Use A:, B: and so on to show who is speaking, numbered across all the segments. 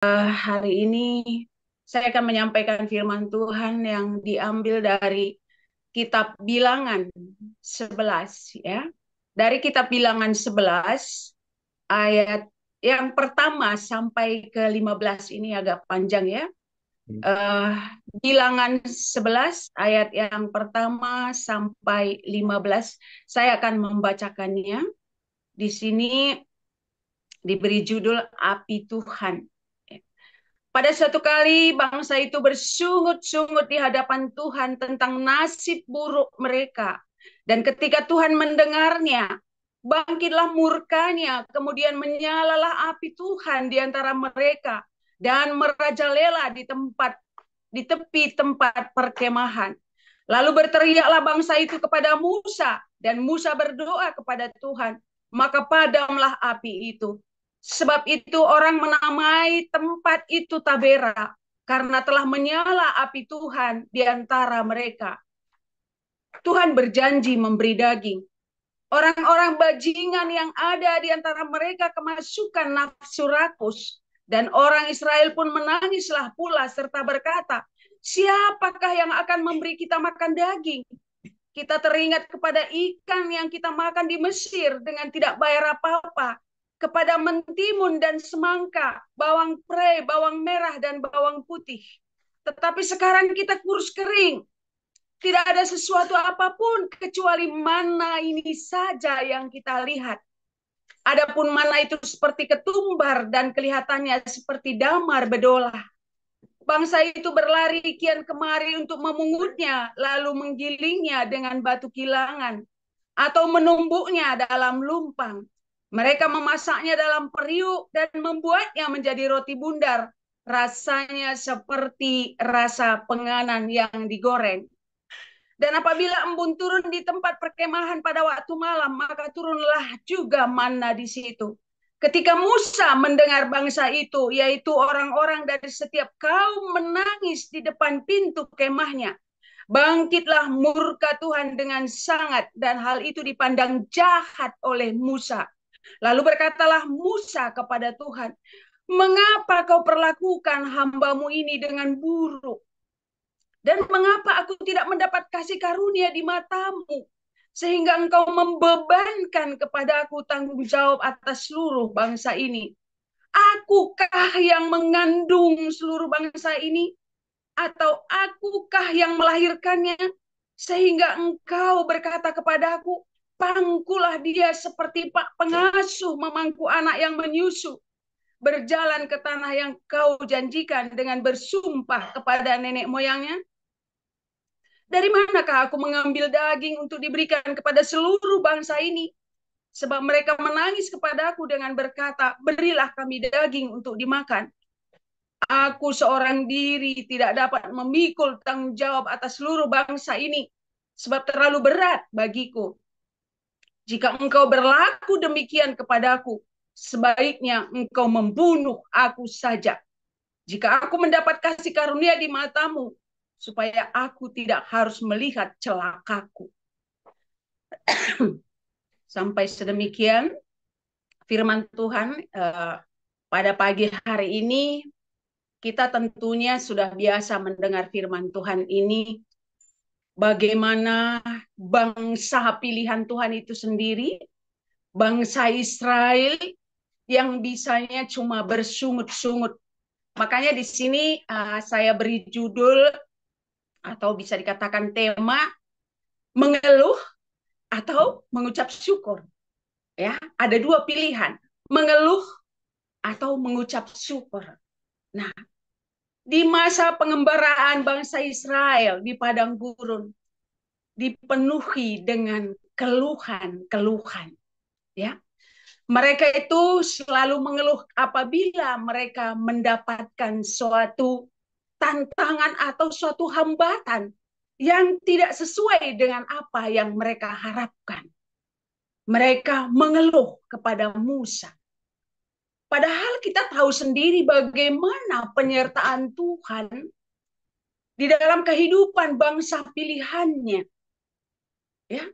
A: Hari ini saya akan menyampaikan firman Tuhan yang diambil dari Kitab Bilangan 11 ya. Dari Kitab Bilangan 11 ayat yang pertama sampai ke 15 ini agak panjang ya. Eh, Bilangan 11 ayat yang pertama sampai 15 saya akan membacakannya. Di sini diberi judul Api Tuhan. Pada suatu kali bangsa itu bersungut-sungut di hadapan Tuhan tentang nasib buruk mereka. Dan ketika Tuhan mendengarnya, bangkitlah murkanya, kemudian menyalalah api Tuhan di antara mereka dan merajalela di tepi tempat perkemahan. Lalu berteriaklah bangsa itu kepada Musa, dan Musa berdoa kepada Tuhan, maka padamlah api itu. Sebab itu orang menamai tempat itu Tabera, karena telah menyala api Tuhan di antara mereka. Tuhan berjanji memberi daging. Orang-orang bajingan yang ada di antara mereka kemasukan nafsu rakus. Dan orang Israel pun menangislah pula serta berkata, siapakah yang akan memberi kita makan daging? Kita teringat kepada ikan yang kita makan di Mesir dengan tidak bayar apa-apa, kepada mentimun dan semangka, bawang prei, bawang merah dan bawang putih. Tetapi sekarang kita kurus kering, tidak ada sesuatu apapun kecuali mana ini saja yang kita lihat. Adapun mana itu seperti ketumbar dan kelihatannya seperti damar bedolah. Bangsa itu berlari kian kemari untuk memungutnya, lalu menggilingnya dengan batu kilangan, atau menumbuknya dalam lumpang. Mereka memasaknya dalam periuk dan membuatnya menjadi roti bundar. Rasanya seperti rasa penganan yang digoreng. Dan apabila embun turun di tempat perkemahan pada waktu malam, maka turunlah juga manna di situ. Ketika Musa mendengar bangsa itu, yaitu orang-orang dari setiap kaum menangis di depan pintu kemahnya, bangkitlah murka Tuhan dengan sangat, dan hal itu dipandang jahat oleh Musa. Lalu berkatalah Musa kepada Tuhan, mengapa kau perlakukan hambamu ini dengan buruk? Dan mengapa aku tidak mendapat kasih karunia di matamu, sehingga engkau membebankan kepadaku tanggung jawab atas seluruh bangsa ini? Akukah yang mengandung seluruh bangsa ini? Atau akukah yang melahirkannya? Sehingga engkau berkata kepadaku, pangkulah dia seperti pak pengasuh memangku anak yang menyusu. Berjalan ke tanah yang kau janjikan dengan bersumpah kepada nenek moyangnya. Dari manakah aku mengambil daging untuk diberikan kepada seluruh bangsa ini? Sebab mereka menangis kepadaku dengan berkata, berilah kami daging untuk dimakan. Aku seorang diri tidak dapat memikul tanggung jawab atas seluruh bangsa ini, sebab terlalu berat bagiku. Jika engkau berlaku demikian kepadaku, sebaiknya engkau membunuh aku saja. Jika aku mendapat kasih karunia di matamu, supaya aku tidak harus melihat celakaku. Sampai sedemikian firman Tuhan pada pagi hari ini. Kita tentunya sudah biasa mendengar firman Tuhan ini, bagaimana bangsa pilihan Tuhan itu sendiri, bangsa Israel yang bisanya cuma bersungut-sungut. Makanya di sini saya beri judul atau bisa dikatakan tema, mengeluh atau mengucap syukur. Ya, ada dua pilihan, mengeluh atau mengucap syukur. Nah, di masa pengembaraan bangsa Israel di padang gurun dipenuhi dengan keluhan-keluhan, ya. Mereka itu selalu mengeluh apabila mereka mendapatkan suatu tantangan atau suatu hambatan yang tidak sesuai dengan apa yang mereka harapkan. Mereka mengeluh kepada Musa. Padahal kita tahu sendiri bagaimana penyertaan Tuhan di dalam kehidupan bangsa pilihannya. Ya,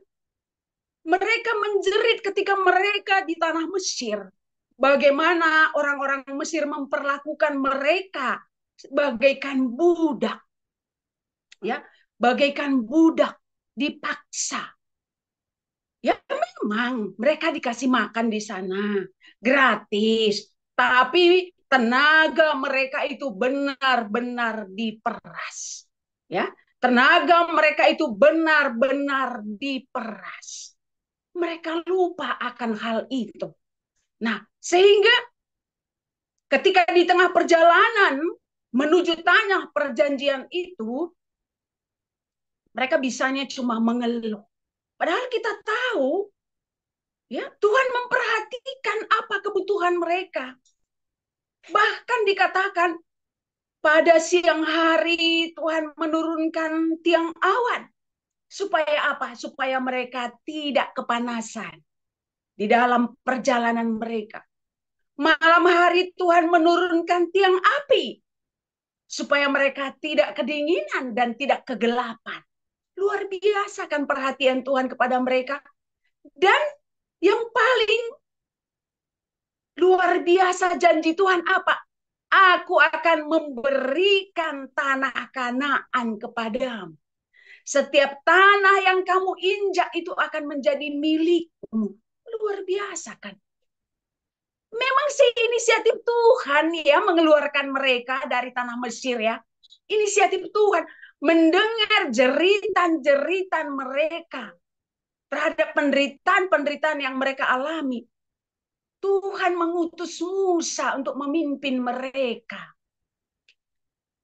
A: mereka menjerit ketika mereka di tanah Mesir. bagaimana orang-orang Mesir memperlakukan mereka bagaikan budak, ya, bagaikan budak dipaksa. Ya memang mereka dikasih makan di sana gratis, tapi tenaga mereka itu benar-benar diperas. Ya, tenaga mereka itu benar-benar diperas. Mereka lupa akan hal itu. Nah, sehingga ketika di tengah perjalanan menuju tanah perjanjian itu, mereka bisanya cuma mengeluh. Padahal kita tahu, ya, Tuhan memperhatikan apa kebutuhan mereka. Bahkan dikatakan pada siang hari Tuhan menurunkan tiang awan. Supaya apa? Supaya mereka tidak kepanasan di dalam perjalanan mereka. Malam hari Tuhan menurunkan tiang api. Supaya mereka tidak kedinginan dan tidak kegelapan. Luar biasa kan perhatian Tuhan kepada mereka. Dan yang paling luar biasa janji Tuhan apa? Aku akan memberikan tanah Kanaan kepadamu. Setiap tanah yang kamu injak itu akan menjadi milikmu. Luar biasa kan? Memang sih inisiatif Tuhan ya mengeluarkan mereka dari tanah Mesir ya. Inisiatif Tuhan mendengar jeritan-jeritan mereka terhadap penderitaan-penderitaan yang mereka alami. Tuhan mengutus Musa untuk memimpin mereka.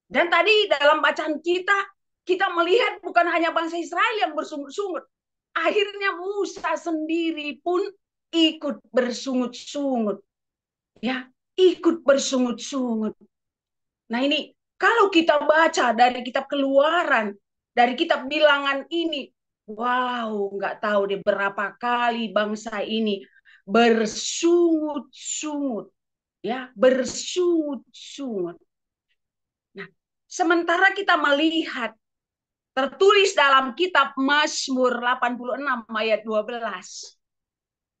A: Dan tadi dalam bacaan kita melihat bukan hanya bangsa Israel yang bersungut-sungut. Akhirnya Musa sendiri pun ikut bersungut-sungut. Ya, ikut bersungut-sungut. Nah ini, kalau kita baca dari kitab Keluaran, dari kitab Bilangan ini, wow, nggak tahu deh berapa kali bangsa ini bersungut-sungut. Ya, bersungut-sungut. Nah, sementara kita melihat tertulis dalam kitab Mazmur 86 ayat 12.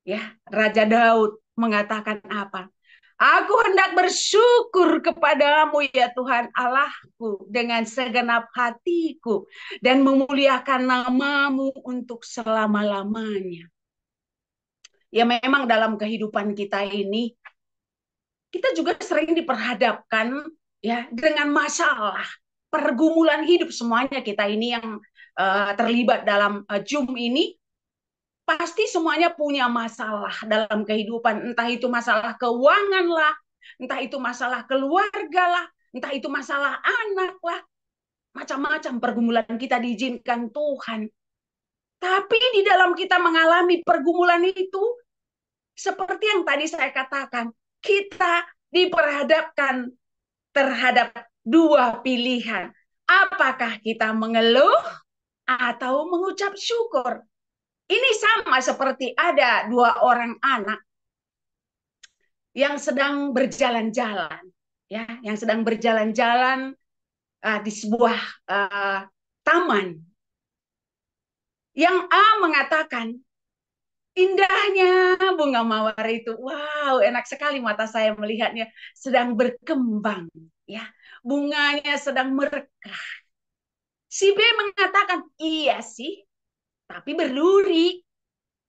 A: Ya, Raja Daud mengatakan apa? Aku hendak bersyukur kepadamu ya Tuhan Allahku dengan segenap hatiku dan memuliakan namamu untuk selama-lamanya. Ya memang dalam kehidupan kita ini kita juga sering diperhadapkan ya dengan masalah pergumulan hidup. Semuanya kita ini yang terlibat dalam Zoom ini pasti semuanya punya masalah dalam kehidupan, entah itu masalah keuangan lah, entah itu masalah keluarga lah, entah itu masalah anak lah, macam-macam pergumulan kita diizinkan Tuhan. Tapi di dalam kita mengalami pergumulan itu, seperti yang tadi saya katakan, kita diperhadapkan terhadap dua pilihan. Apakah kita mengeluh atau mengucap syukur? Ini sama seperti ada dua orang anak yang sedang berjalan-jalan, ya, yang sedang berjalan-jalan di sebuah taman. Yang A mengatakan, indahnya bunga mawar itu, wow, enak sekali mata saya melihatnya, sedang berkembang, ya, bunganya sedang merekah. Si B mengatakan, iya sih, tapi berduri.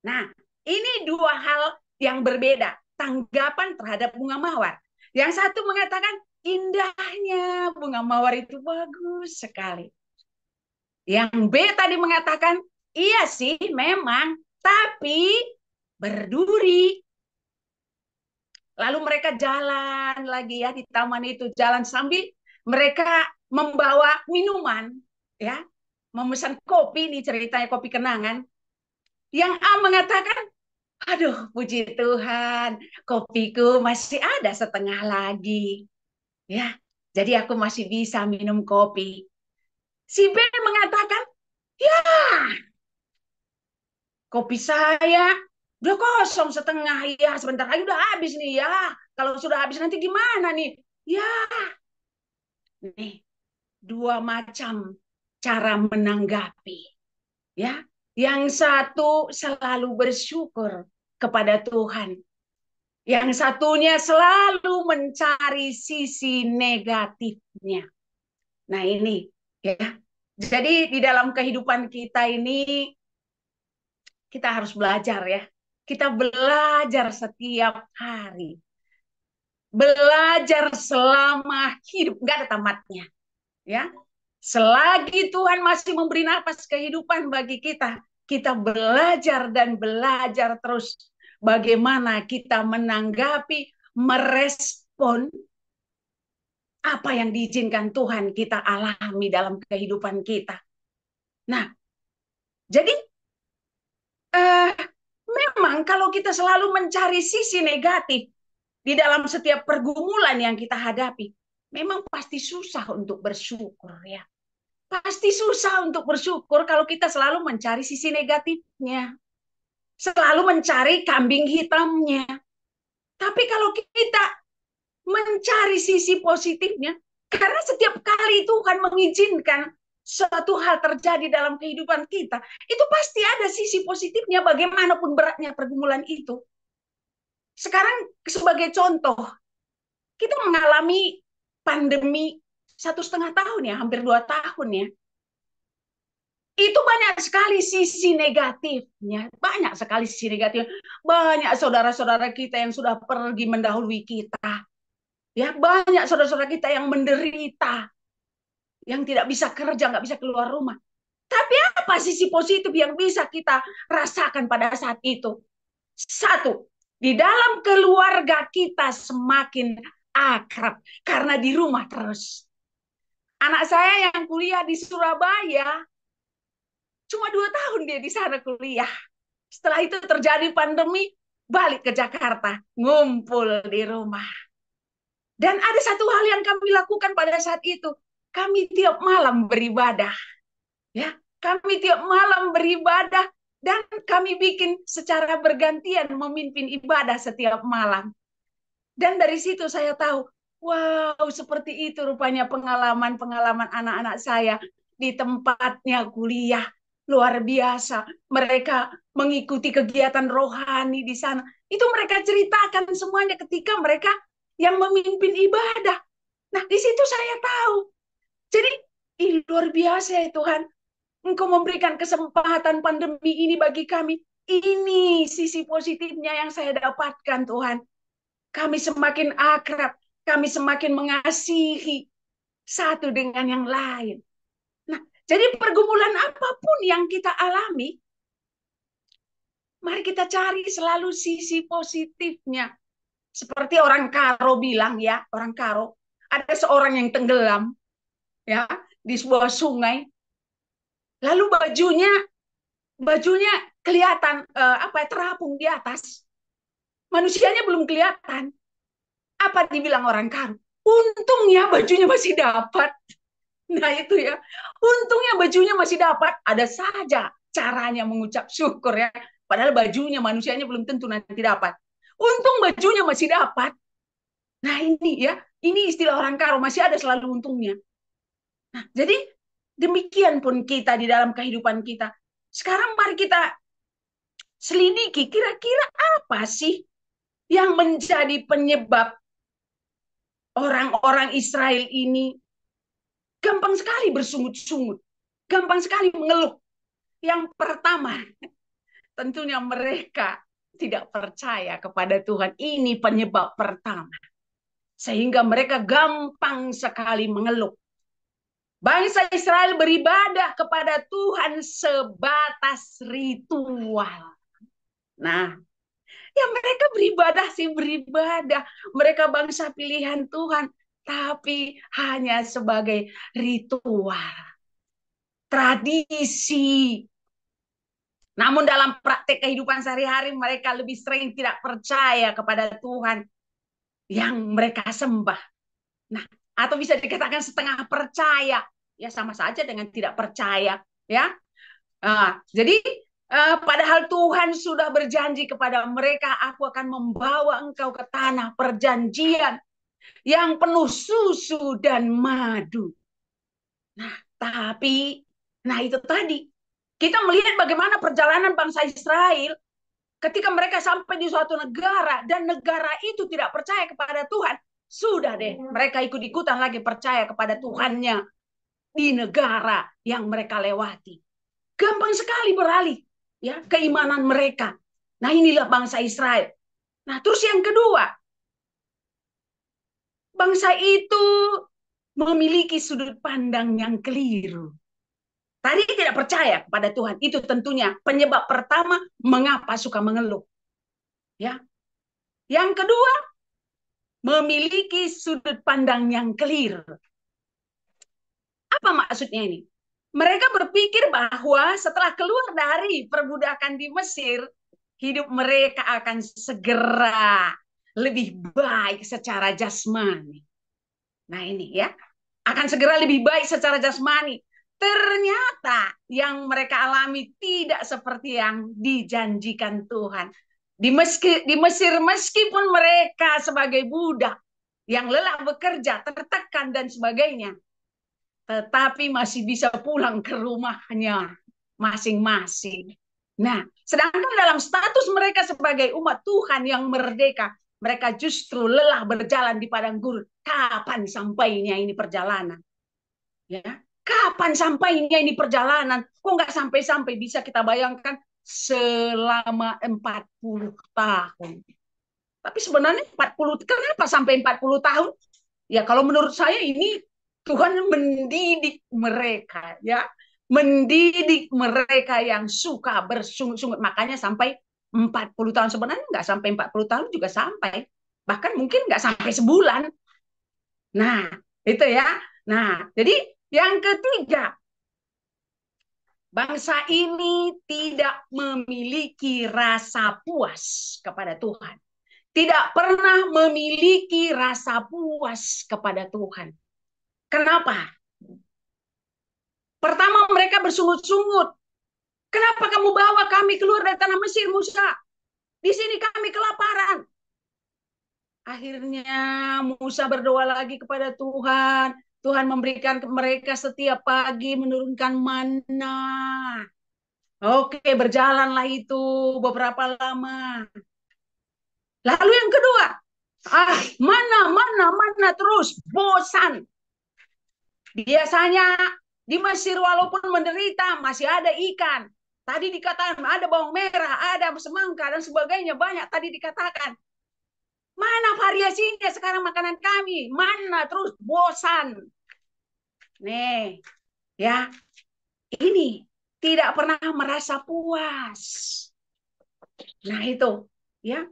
A: Nah, ini dua hal yang berbeda. Tanggapan terhadap bunga mawar. Yang satu mengatakan, indahnya bunga mawar itu bagus sekali. Yang B tadi mengatakan, iya sih memang, tapi berduri. Lalu mereka jalan lagi ya di taman itu, jalan sambil mereka membawa minuman, ya, memesan kopi, nih ceritanya kopi kenangan. Yang A mengatakan, aduh, puji Tuhan, kopiku masih ada setengah lagi. Ya, jadi aku masih bisa minum kopi. Si B mengatakan, ya, kopi saya udah kosong setengah. Ya, sebentar lagi udah habis nih ya. Kalau sudah habis nanti gimana nih? Ya, nih, dua macam cara menanggapi. Ya, yang satu selalu bersyukur kepada Tuhan. Yang satunya selalu mencari sisi negatifnya. Nah ini ya. Jadi di dalam kehidupan kita ini kita harus belajar ya. Kita belajar setiap hari. Belajar selama hidup, nggak ada tamatnya. Ya, selagi Tuhan masih memberi nafas kehidupan bagi kita, kita belajar dan belajar terus bagaimana kita menanggapi, merespon apa yang diizinkan Tuhan kita alami dalam kehidupan kita. Nah, jadi eh, memang kalau kita selalu mencari sisi negatif di dalam setiap pergumulan yang kita hadapi, memang pasti susah untuk bersyukur ya. Pasti susah untuk bersyukur kalau kita selalu mencari sisi negatifnya. Selalu mencari kambing hitamnya. Tapi kalau kita mencari sisi positifnya, karena setiap kali Tuhan mengizinkan suatu hal terjadi dalam kehidupan kita, itu pasti ada sisi positifnya bagaimanapun beratnya pergumulan itu. Sekarang sebagai contoh, kita mengalami pandemi 1,5 tahun ya, hampir 2 tahun ya. Itu banyak sekali sisi negatifnya, banyak sekali sisi negatifnya. Banyak saudara-saudara kita yang sudah pergi mendahului kita. Ya, banyak saudara-saudara kita yang menderita, yang tidak bisa kerja, nggak bisa keluar rumah. Tapi apa sisi positif yang bisa kita rasakan pada saat itu? Satu, di dalam keluarga kita semakin akrab karena di rumah terus. Anak saya yang kuliah di Surabaya, cuma 2 tahun dia di sana kuliah. Setelah itu terjadi pandemi, balik ke Jakarta, ngumpul di rumah. Dan ada satu hal yang kami lakukan pada saat itu. Kami tiap malam beribadah. Ya, kami tiap malam beribadah dan kami bikin secara bergantian memimpin ibadah setiap malam. Dan dari situ saya tahu, wow, seperti itu rupanya pengalaman-pengalaman anak-anak saya di tempatnya kuliah. Luar biasa. Mereka mengikuti kegiatan rohani di sana. Itu mereka ceritakan semuanya ketika mereka yang memimpin ibadah. Nah, di situ saya tahu. Jadi, luar biasa ya Tuhan. Engkau memberikan kesempatan pandemi ini bagi kami. Ini sisi positifnya yang saya dapatkan, Tuhan. Kami semakin akrab, kami semakin mengasihi satu dengan yang lain. Nah, jadi pergumulan apapun yang kita alami, mari kita cari selalu sisi positifnya. Seperti orang Karo bilang ya, orang Karo, ada seorang yang tenggelam ya di sebuah sungai, lalu bajunya kelihatan terapung di atas, manusianya belum kelihatan. Apa dibilang orang Karo? Untungnya bajunya masih dapat. Nah itu ya, untungnya bajunya masih dapat. Ada saja caranya mengucap syukur ya. Padahal bajunya manusianya belum tentu nanti dapat. Untung bajunya masih dapat. Nah ini ya, ini istilah orang Karo, masih ada selalu untungnya. Nah jadi demikian pun kita di dalam kehidupan kita. Sekarang mari kita selidiki kira-kira apa sih yang menjadi penyebab orang-orang Israel ini gampang sekali bersungut-sungut, gampang sekali mengeluh. Yang pertama, tentunya mereka tidak percaya kepada Tuhan. Ini penyebab pertama. Sehingga mereka gampang sekali mengeluh. Bangsa Israel beribadah kepada Tuhan sebatas ritual. Nah, ya mereka beribadah sih beribadah. Mereka bangsa pilihan Tuhan. Tapi hanya sebagai ritual. Tradisi. Namun dalam praktek kehidupan sehari-hari mereka lebih sering tidak percaya kepada Tuhan yang mereka sembah. Nah, atau bisa dikatakan setengah percaya. Ya sama saja dengan tidak percaya. Ya, jadi padahal Tuhan sudah berjanji kepada mereka, aku akan membawa engkau ke tanah perjanjian yang penuh susu dan madu. Nah, tapi, nah itu tadi. Kita melihat bagaimana perjalanan bangsa Israel. Ketika mereka sampai di suatu negara dan negara itu tidak percaya kepada Tuhan, sudah deh, mereka ikut-ikutan lagi percaya kepada Tuhannya di negara yang mereka lewati. Gampang sekali beralih ya keimanan mereka. Nah, inilah bangsa Israel. Nah, terus yang kedua, bangsa itu memiliki sudut pandang yang keliru. Tadi tidak percaya kepada Tuhan. Itu tentunya penyebab pertama mengapa suka mengeluh. Ya. Yang kedua, memiliki sudut pandang yang keliru. Apa maksudnya ini? Mereka berpikir bahwa setelah keluar dari perbudakan di Mesir, hidup mereka akan segera lebih baik secara jasmani. Nah ini ya, akan segera lebih baik secara jasmani. Ternyata yang mereka alami tidak seperti yang dijanjikan Tuhan. Di Mesir meskipun mereka sebagai budak yang lelah bekerja, tertekan dan sebagainya, tetapi masih bisa pulang ke rumahnya masing-masing. Nah, sedangkan dalam status mereka sebagai umat Tuhan yang merdeka, mereka justru lelah berjalan di padang gurun. Kapan sampainya ini perjalanan? Ya, kapan sampainya ini perjalanan? Kok nggak sampai-sampai bisa kita bayangkan selama 40 tahun. Tapi sebenarnya 40, kenapa sampai 40 tahun? Ya kalau menurut saya ini Tuhan mendidik mereka ya, mendidik mereka yang suka bersungut-sungut, makanya sampai 40 tahun. Sebenarnya nggak sampai 40 tahun juga sampai, bahkan mungkin nggak sampai sebulan. Nah itu ya. Nah jadi yang ketiga, bangsa ini tidak memiliki rasa puas kepada Tuhan, tidak pernah memiliki rasa puas kepada Tuhan. Kenapa? Pertama mereka bersungut-sungut. Kenapa kamu bawa kami keluar dari tanah Mesir, Musa? Di sini kami kelaparan. Akhirnya Musa berdoa lagi kepada Tuhan. Tuhan memberikan mereka setiap pagi menurunkan manna. Oke, berjalanlah itu beberapa lama. Lalu yang kedua, mana terus, bosan. Biasanya di Mesir walaupun menderita masih ada ikan. Tadi dikatakan ada bawang merah, ada semangka dan sebagainya, banyak tadi dikatakan. Mana variasinya sekarang makanan kami? Mana terus bosan. Nih, ya. Ini tidak pernah merasa puas. Nah, itu, ya.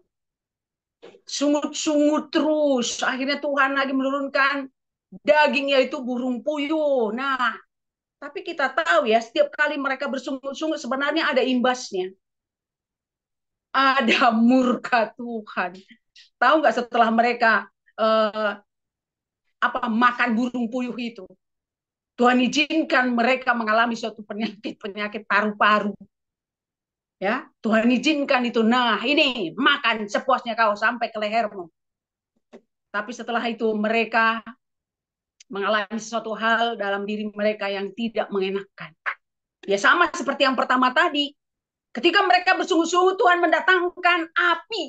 A: Sungut-sungut terus. Akhirnya Tuhan lagi menurunkan daging yaitu burung puyuh. Nah, tapi kita tahu ya, setiap kali mereka bersungut-sungut sebenarnya ada imbasnya. Ada murka Tuhan. Tahu nggak setelah mereka makan burung puyuh itu, Tuhan izinkan mereka mengalami suatu penyakit paru-paru. Ya, Tuhan izinkan itu. Nah, ini makan sepuasnya kau sampai ke lehermu. Tapi setelah itu mereka mengalami sesuatu hal dalam diri mereka yang tidak mengenakan. Ya sama seperti yang pertama tadi. Ketika mereka bersungguh-sungguh, Tuhan mendatangkan api.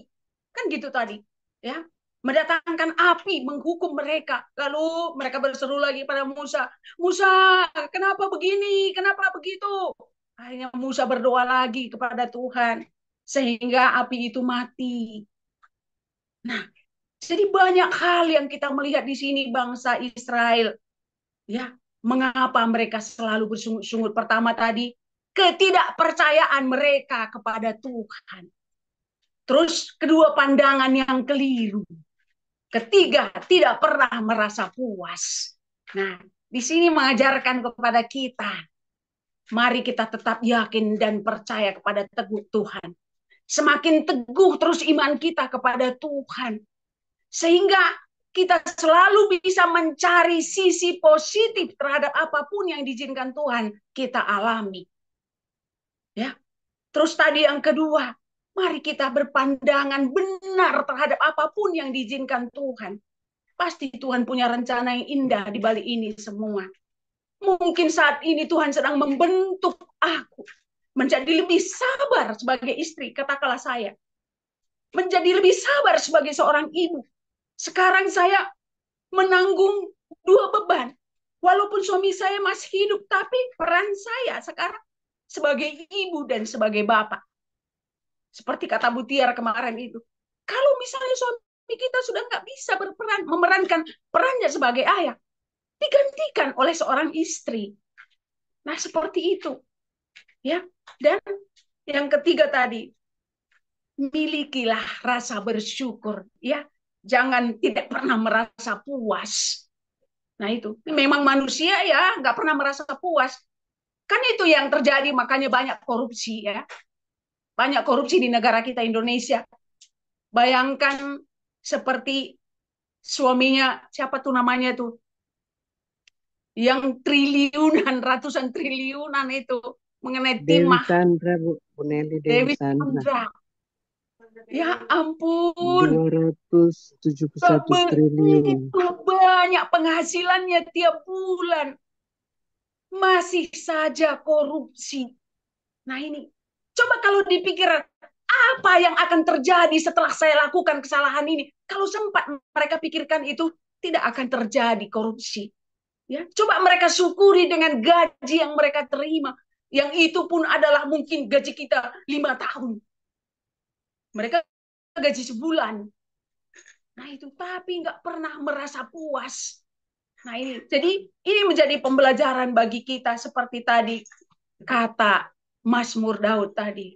A: Kan gitu tadi. Ya, mendatangkan api menghukum mereka. Lalu mereka berseru lagi pada Musa, Musa, kenapa begini? Kenapa begitu? Akhirnya Musa berdoa lagi kepada Tuhan sehingga api itu mati. Nah, jadi banyak hal yang kita melihat di sini bangsa Israel. Ya, mengapa mereka selalu bersungut-sungut? Pertama tadi, ketidakpercayaan mereka kepada Tuhan. Terus kedua, pandangan yang keliru. Ketiga, tidak pernah merasa puas. Nah, di sini mengajarkan kepada kita, mari kita tetap yakin dan percaya kepada teguh Tuhan. Semakin teguh terus iman kita kepada Tuhan, sehingga kita selalu bisa mencari sisi positif terhadap apapun yang diizinkan Tuhan kita alami. Ya. Terus tadi yang kedua, mari kita berpandangan benar terhadap apapun yang diizinkan Tuhan. Pasti Tuhan punya rencana yang indah di balik ini semua. Mungkin saat ini Tuhan sedang membentuk aku. menjadi lebih sabar sebagai istri, katakanlah saya. Menjadi lebih sabar sebagai seorang ibu. Sekarang saya menanggung dua beban. Walaupun suami saya masih hidup, tapi peran saya sekarang sebagai ibu dan sebagai bapak. Seperti kata Butiar kemarin itu. Kalau misalnya suami kita sudah nggak bisa berperan, memerankan perannya sebagai ayah, digantikan oleh seorang istri. Nah, seperti itu. Ya. Dan yang ketiga tadi, milikilah rasa bersyukur. Ya. Jangan tidak pernah merasa puas. Nah itu, memang manusia ya nggak pernah merasa puas. Kan itu yang terjadi, makanya banyak korupsi ya. Banyak korupsi di negara kita Indonesia. Bayangkan seperti suaminya, siapa tuh namanya tuh, yang triliunan, ratusan triliunan itu mengenai
B: Dewi
A: timah
B: Sandra, Bu Nelly Dewi
A: Dewi
B: Sandra.
A: Sandra. Ya ampun,
B: 271 triliun.
A: begitu banyak penghasilannya tiap bulan. Masih saja korupsi. Nah ini, coba kalau dipikir apa yang akan terjadi setelah saya lakukan kesalahan ini. Kalau sempat mereka pikirkan itu, tidak akan terjadi korupsi. Ya, coba mereka syukuri dengan gaji yang mereka terima. Yang itu pun adalah mungkin gaji kita 5 tahun. Mereka gaji sebulan. Nah itu, tapi nggak pernah merasa puas. Nah ini, jadi ini menjadi pembelajaran bagi kita seperti tadi kata Mazmur Daud tadi.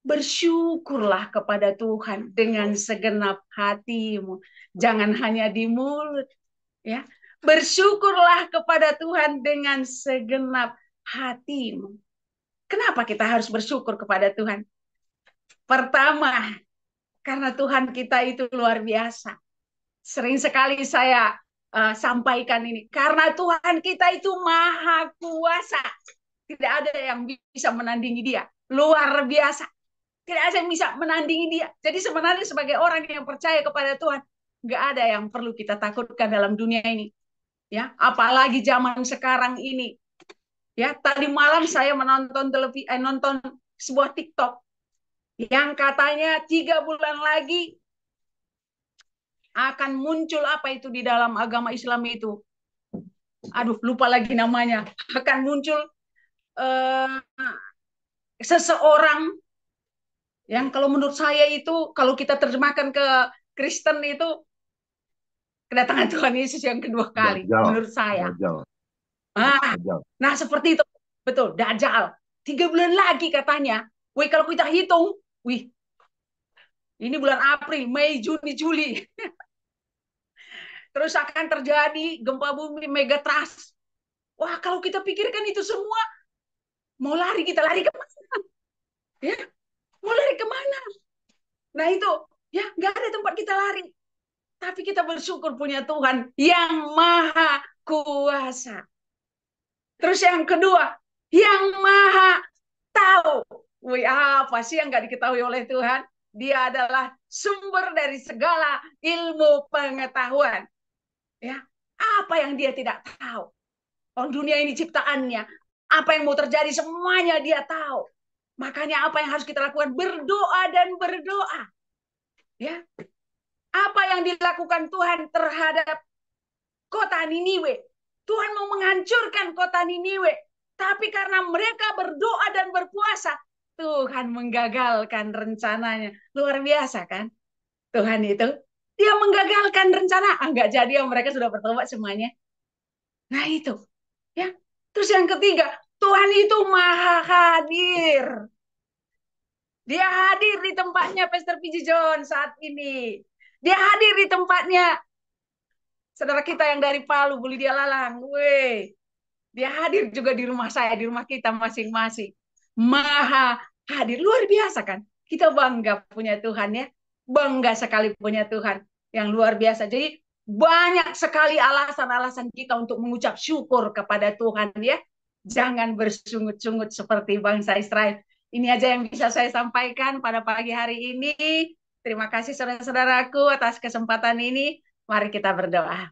A: Bersyukurlah kepada Tuhan dengan segenap hatimu. Jangan hanya di mulut. Ya. Bersyukurlah kepada Tuhan dengan segenap hatimu. Kenapa kita harus bersyukur kepada Tuhan? Pertama, karena Tuhan kita itu luar biasa. Sering sekali saya sampaikan ini. Karena Tuhan kita itu maha kuasa. Tidak ada yang bisa menandingi dia. Luar biasa. Tidak ada yang bisa menandingi dia. Jadi sebenarnya sebagai orang yang percaya kepada Tuhan, nggak ada yang perlu kita takutkan dalam dunia ini. Ya, apalagi zaman sekarang ini. Ya, tadi malam saya nonton sebuah TikTok yang katanya 3 bulan lagi akan muncul apa itu di dalam agama Islam itu. Aduh, lupa lagi namanya. Akan muncul uh, seseorang yang kalau menurut saya itu, kalau kita terjemahkan ke Kristen itu, kedatangan Tuhan Yesus yang kedua kali,
C: Dajjal,
A: menurut saya.
C: Dajjal,
A: Ah,
C: Dajjal.
A: nah seperti itu, betul, Dajjal. 3 bulan lagi katanya. Wih, kalau kita hitung, wih, ini bulan April, Mei, Juni, Juli. Terus akan terjadi gempa bumi, megatrust. Wah, kalau kita pikirkan itu semua, mau lari, kita lari kemana? Ya, mau lari kemana? Nah itu, ya nggak ada tempat kita lari. Tapi kita bersyukur punya Tuhan yang maha kuasa. Terus yang kedua, yang maha tahu. Wih, apa sih yang nggak diketahui oleh Tuhan? Dia adalah sumber dari segala ilmu pengetahuan. Ya, apa yang dia tidak tahu? Oh, dunia ini ciptaannya. Apa yang mau terjadi semuanya dia tahu. Makanya apa yang harus kita lakukan? Berdoa dan berdoa. Ya, apa yang dilakukan Tuhan terhadap kota Niniwe? Tuhan mau menghancurkan kota Niniwe. Tapi karena mereka berdoa dan berpuasa, Tuhan menggagalkan rencananya. Luar biasa kan? Tuhan itu. Dia menggagalkan rencana. Enggak jadi, mereka sudah bertobat semuanya. Nah itu. Ya. Terus yang ketiga, Tuhan itu maha hadir. Dia hadir di tempatnya Pastor P.J. John saat ini. Dia hadir di tempatnya saudara kita yang dari Palu, Bu Lydia Lalang. Weh, dia hadir juga di rumah saya, di rumah kita masing-masing. Maha hadir. Luar biasa kan? Kita bangga punya Tuhan ya. Bangga sekali punya Tuhan yang luar biasa. Jadi banyak sekali alasan-alasan kita untuk mengucap syukur kepada Tuhan ya. Jangan bersungut-sungut seperti bangsa Israel. Ini aja yang bisa saya sampaikan pada pagi hari ini. Terima kasih saudara-saudaraku atas kesempatan ini. Mari kita berdoa.